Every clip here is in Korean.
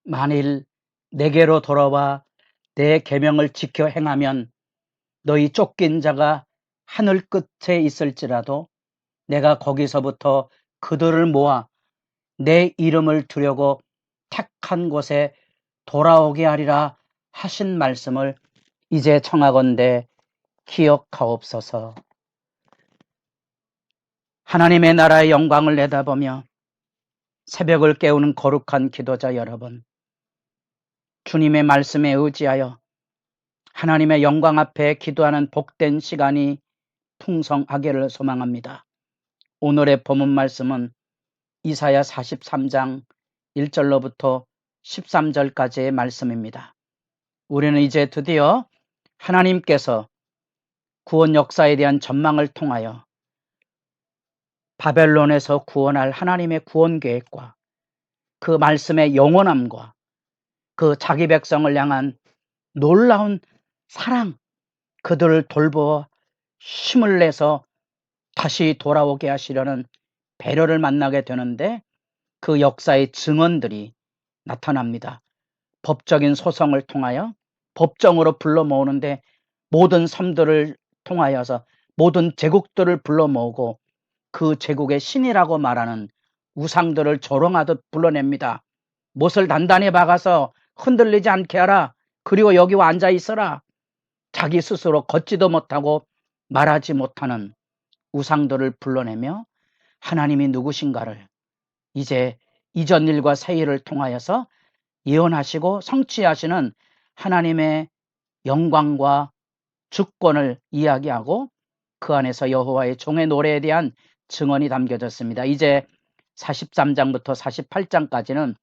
만일 내게로 돌아와 내 계명을 지켜 행하면 너희 쫓긴 자가 하늘 끝에 있을지라도 내가 거기서부터 그들을 모아 내 이름을 두려고 택한 곳에 돌아오게 하리라 하신 말씀을 이제 청하건대 기억하옵소서. 하나님의 나라의 영광을 내다보며 새벽을 깨우는 거룩한 기도자 여러분, 주님의 말씀에 의지하여 하나님의 영광 앞에 기도하는 복된 시간이 풍성하기를 소망합니다. 오늘의 본문 말씀은 이사야 43장 1절로부터 13절까지의 말씀입니다. 우리는 이제 드디어 하나님께서 구원 역사에 대한 전망을 통하여 바벨론에서 구원할 하나님의 구원 계획과 그 말씀의 영원함과 그 자기 백성을 향한 놀라운 사랑, 그들을 돌보아 힘을 내서 다시 돌아오게 하시려는 배려를 만나게 되는데, 그 역사의 증언들이 나타납니다. 법적인 소송을 통하여 법정으로 불러 모으는데, 모든 섬들을 통하여서 모든 제국들을 불러 모으고 그 제국의 신이라고 말하는 우상들을 조롱하듯 불러냅니다. 못을 단단히 박아서 흔들리지 않게 하라. 그리고 여기 와 앉아 있어라. 자기 스스로 걷지도 못하고 말하지 못하는 우상들을 불러내며 하나님이 누구신가를 이제 이전 일과 새 일을 통하여서 예언하시고 성취하시는 하나님의 영광과 주권을 이야기하고 그 안에서 여호와의 종의 노래에 대한 증언이 담겨졌습니다. 이제 43장부터 48장까지는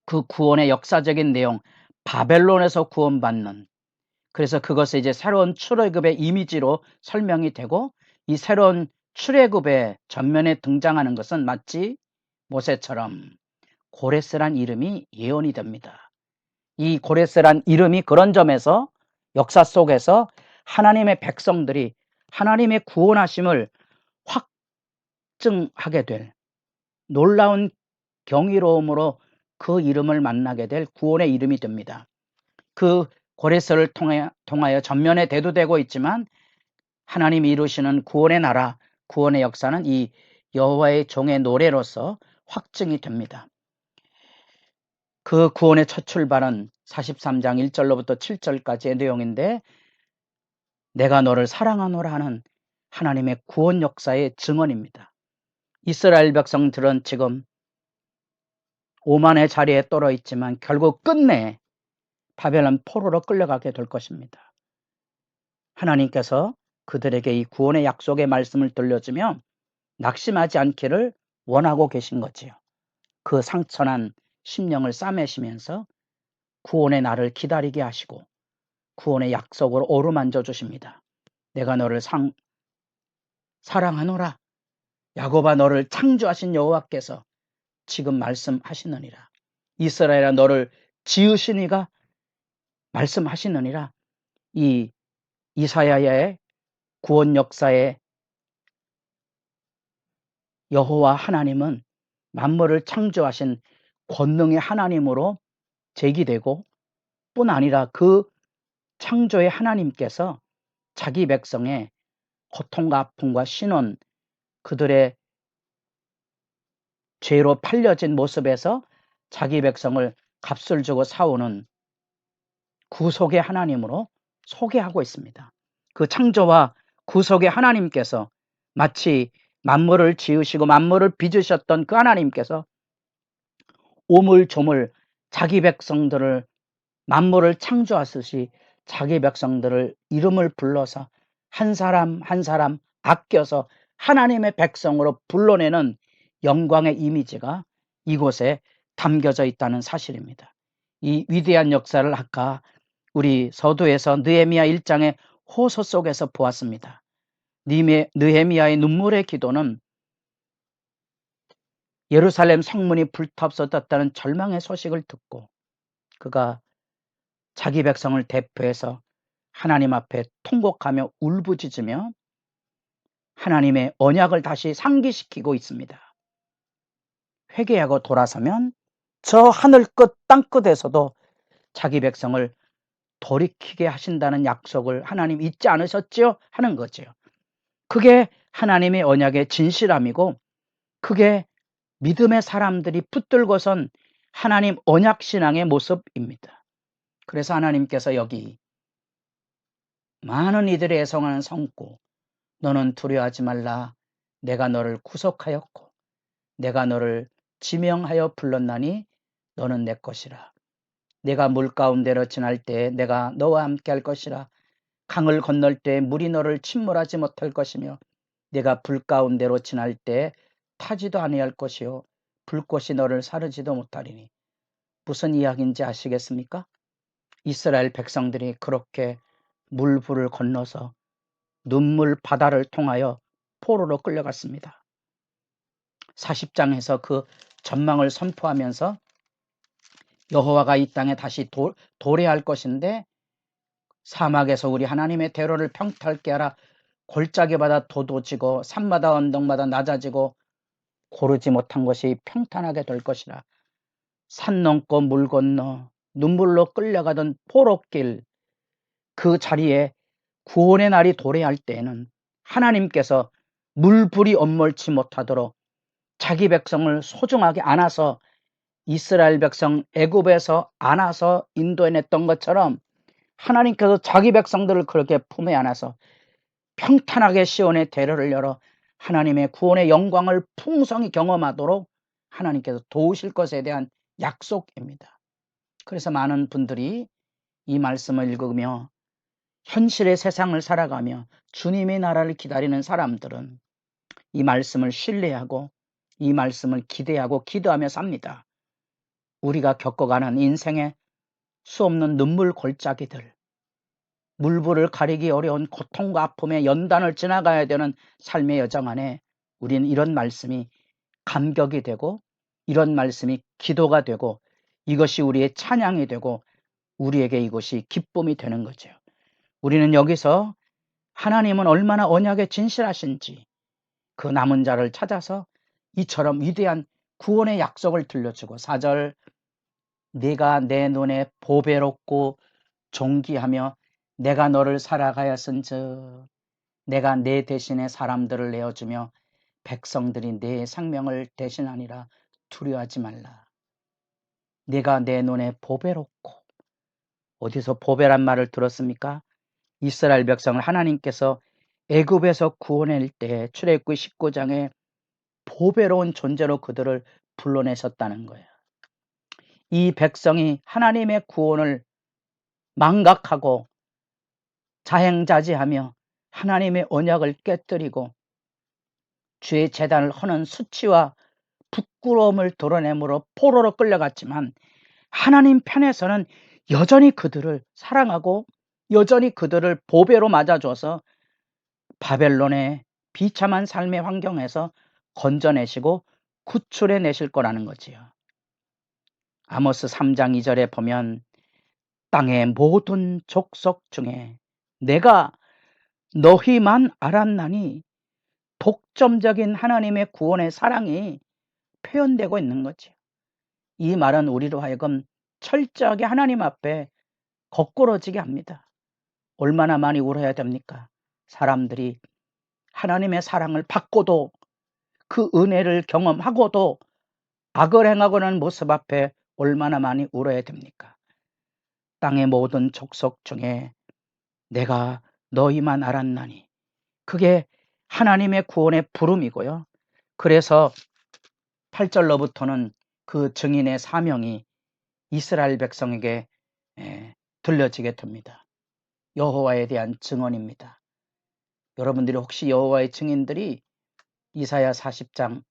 그 구원의 역사적인 내용, 바벨론에서 구원받는, 그래서 그것이 이제 새로운 출애굽의 이미지로 설명이 되고, 이 새로운 출애굽의 전면에 등장하는 것은 마치 모세처럼 고레스란 이름이 예언이 됩니다. 이 고레스란 이름이 그런 점에서 역사 속에서 하나님의 백성들이 하나님의 구원하심을 확증하게 될 놀라운 경이로움으로 그 이름을 만나게 될 구원의 이름이 됩니다. 그 고레스를 통하여 전면에 대두되고 있지만 하나님이 이루시는 구원의 나라, 구원의 역사는 이 여호와의 종의 노래로서 확증이 됩니다. 그 구원의 첫 출발은 43장 1절로부터 7절까지의 내용인데, 내가 너를 사랑하노라 하는 하나님의 구원 역사의 증언입니다. 이스라엘 백성들은 지금 오만의 자리에 떨어 있지만 결국 끝내 바벨론 포로로 끌려가게 될 것입니다. 하나님께서 그들에게 이 구원의 약속의 말씀을 들려주며 낙심하지 않기를 원하고 계신 거지요. 그 상처난 심령을 싸매시면서 구원의 날을 기다리게 하시고 구원의 약속으로 어루만져 주십니다. 내가 너를 사랑하노라. 야곱아, 너를 창조하신 여호와께서 지금 말씀하시느니라. 이스라엘아, 너를 지으신 이가 말씀하시느니라. 이 이사야의 구원 역사의 여호와 하나님은 만물을 창조하신 권능의 하나님으로 제기되고, 뿐 아니라 그 창조의 하나님께서 자기 백성의 고통과 아픔과 신혼, 그들의 죄로 팔려진 모습에서 자기 백성을 값을 주고 사오는 구속의 하나님으로 소개하고 있습니다. 그 창조와 구속의 하나님께서 마치 만물을 지으시고 만물을 빚으셨던 그 하나님께서 오물조물 자기 백성들을, 만물을 창조하듯이 자기 백성들을 이름을 불러서 한 사람 한 사람 아껴서 하나님의 백성으로 불러내는 영광의 이미지가 이곳에 담겨져 있다는 사실입니다. 이 위대한 역사를 아까 우리 서두에서 느헤미야 1장의 호소 속에서 보았습니다. 느헤미야의 눈물의 기도는 예루살렘 성문이 불타없어졌다는 절망의 소식을 듣고 그가 자기 백성을 대표해서 하나님 앞에 통곡하며 울부짖으며 하나님의 언약을 다시 상기시키고 있습니다. 회개하고 돌아서면 저 하늘 끝 땅 끝에서도 자기 백성을 돌이키게 하신다는 약속을 하나님 잊지 않으셨지요? 하는 거죠. 그게 하나님의 언약의 진실함이고, 그게 믿음의 사람들이 붙들고선 하나님 언약 신앙의 모습입니다. 그래서 하나님께서 여기 많은 이들이 애송하는 성고, 너는 두려워하지 말라. 내가 너를 구속하였고 내가 너를 지명하여 불렀나니 너는 내 것이라. 내가 물 가운데로 지날 때에 내가 너와 함께 할 것이라. 강을 건널 때 물이 너를 침몰하지 못할 것이며 내가 불 가운데로 지날 때에 타지도 아니할 것이요 불꽃이 너를 사르지도 못하리니. 무슨 이야기인지 아시겠습니까? 이스라엘 백성들이 그렇게 물불을 건너서 눈물 바다를 통하여 포로로 끌려갔습니다. 40장에서 그 전망을 선포하면서 여호와가 이 땅에 다시 도래할 것인데, 사막에서 우리 하나님의 대로를 평탄케 하라. 골짜기마다 도도지고 산마다 언덕마다 낮아지고 고르지 못한 것이 평탄하게 될 것이라. 산 넘고 물 건너 눈물로 끌려가던 포로길, 그 자리에 구원의 날이 도래할 때에는 하나님께서 물불이 엄몰치 못하도록 자기 백성을 소중하게 안아서, 이스라엘 백성 애굽에서 안아서 인도해냈던 것처럼 하나님께서 자기 백성들을 그렇게 품에 안아서 평탄하게 시온의 대로를 열어 하나님의 구원의 영광을 풍성히 경험하도록 하나님께서 도우실 것에 대한 약속입니다. 그래서 많은 분들이 이 말씀을 읽으며 현실의 세상을 살아가며 주님의 나라를 기다리는 사람들은 이 말씀을 신뢰하고 이 말씀을 기대하고 기도하며 삽니다. 우리가 겪어가는 인생의 수없는 눈물 골짜기들, 물불을 가리기 어려운 고통과 아픔의 연단을 지나가야 되는 삶의 여정 안에 우리는 이런 말씀이 감격이 되고, 이런 말씀이 기도가 되고, 이것이 우리의 찬양이 되고, 우리에게 이것이 기쁨이 되는 거죠. 우리는 여기서 하나님은 얼마나 언약에 진실하신지 그 남은 자를 찾아서 이처럼 위대한 구원의 약속을 들려주고, 4절 네가 내 눈에 보배롭고 존귀하며 내가 너를 살아가였은즉 내가 내 대신에 사람들을 내어주며 백성들이 내 생명을 대신하니라. 두려워하지 말라. 네가 내 눈에 보배롭고, 어디서 보배란 말을 들었습니까? 이스라엘 백성을 하나님께서 애굽에서 구원할 때 출애굽기 19장에 보배로운 존재로 그들을 불러내셨다는 거예요. 이 백성이 하나님의 구원을 망각하고 자행자지하며 하나님의 언약을 깨뜨리고 주의 제단을 허는 수치와 부끄러움을 드러내므로 포로로 끌려갔지만, 하나님 편에서는 여전히 그들을 사랑하고 여전히 그들을 보배로 맞아줘서 바벨론의 비참한 삶의 환경에서 건져내시고 구출해내실 거라는 거지요. 아모스 3장 2절에 보면 땅의 모든 족속 중에 내가 너희만 알았나니, 독점적인 하나님의 구원의 사랑이 표현되고 있는 거죠. 이 말은 우리로 하여금 철저하게 하나님 앞에 거꾸러지게 합니다. 얼마나 많이 울어야 됩니까? 사람들이 하나님의 사랑을 받고도 그 은혜를 경험하고도 악을 행하고 하는 모습 앞에 얼마나 많이 울어야 됩니까? 땅의 모든 족속 중에 내가 너희만 알았나니, 그게 하나님의 구원의 부름이고요. 그래서 8절로부터는 그 증인의 사명이 이스라엘 백성에게 들려지게 됩니다. 여호와에 대한 증언입니다. 여러분들이 혹시 여호와의 증인들이 이사야 40장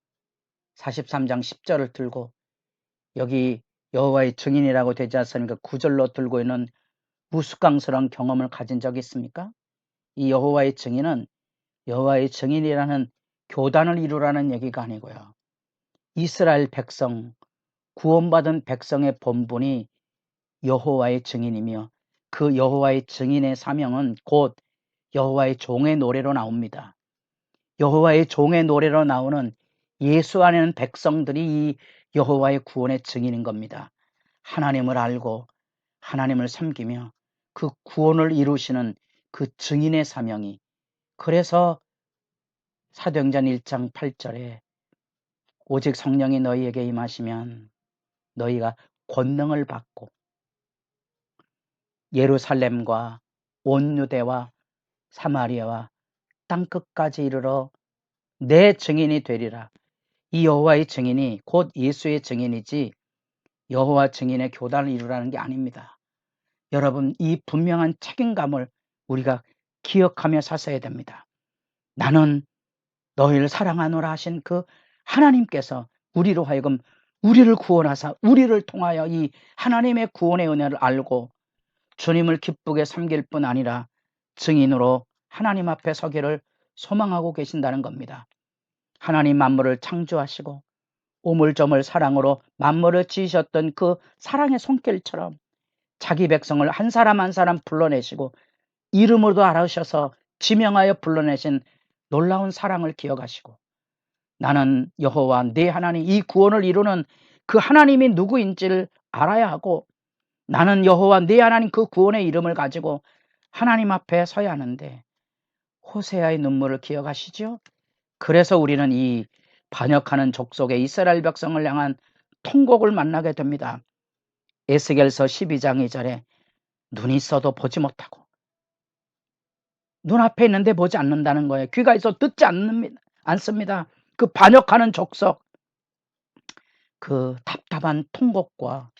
43장 10절을 들고 여기 여호와의 증인이라고 되지 않습니까? 9절로 들고 있는 우스꽝스러운 경험을 가진 적이 있습니까? 이 여호와의 증인은 여호와의 증인이라는 교단을 이루라는 얘기가 아니고요. 이스라엘 백성, 구원받은 백성의 본분이 여호와의 증인이며, 그 여호와의 증인의 사명은 곧 여호와의 종의 노래로 나옵니다. 여호와의 종의 노래로 나오는 예수 안에는 백성들이 이 여호와의 구원의 증인인 겁니다. 하나님을 알고 하나님을 섬기며 그 구원을 이루시는 그 증인의 사명이, 그래서 사도행전 1장 8절에 오직 성령이 너희에게 임하시면 너희가 권능을 받고 예루살렘과 온 유대와 사마리아와 땅끝까지 이르러 내 증인이 되리라. 이 여호와의 증인이 곧 예수의 증인이지 여호와 증인의 교단을 이루라는 게 아닙니다. 여러분, 이 분명한 책임감을 우리가 기억하며 사셔야 됩니다. 나는 너희를 사랑하노라 하신 그 하나님께서 우리로 하여금 우리를 구원하사 우리를 통하여 이 하나님의 구원의 은혜를 알고 주님을 기쁘게 섬길 뿐 아니라 증인으로 하나님 앞에 서기를 소망하고 계신다는 겁니다. 하나님 만물을 창조하시고 오물조물 사랑으로 만물을 지으셨던 그 사랑의 손길처럼 자기 백성을 한 사람 한 사람 불러내시고 이름으로도 알아주셔서 지명하여 불러내신 놀라운 사랑을 기억하시고, 나는 여호와 네 하나님, 이 구원을 이루는 그 하나님이 누구인지를 알아야 하고, 나는 여호와 네 하나님 그 구원의 이름을 가지고 하나님 앞에 서야 하는데, 호세아의 눈물을 기억하시죠? 그래서 우리는 이 반역하는 족속의 이스라엘 백성을 향한 통곡을 만나게 됩니다. 에스겔서 12장 2절에 눈이 있어도 보지 못하고 눈앞에 있는데 보지 않는다는 거예요. 귀가 있어 듣지 않습니다. 그 반역하는 족속, 그 답답한 통곡과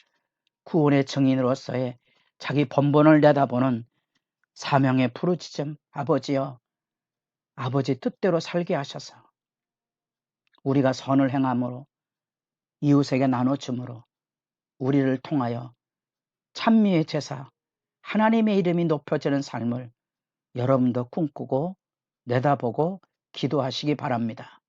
구원의 증인으로서의 자기 번번을 내다보는 사명의 부르짖음, 아버지여, 아버지 뜻대로 살게 하셔서 우리가 선을 행함으로 이웃에게 나눠줌으로 우리를 통하여 찬미의 제사, 하나님의 이름이 높여지는 삶을 여러분도 꿈꾸고 내다보고 기도하시기 바랍니다.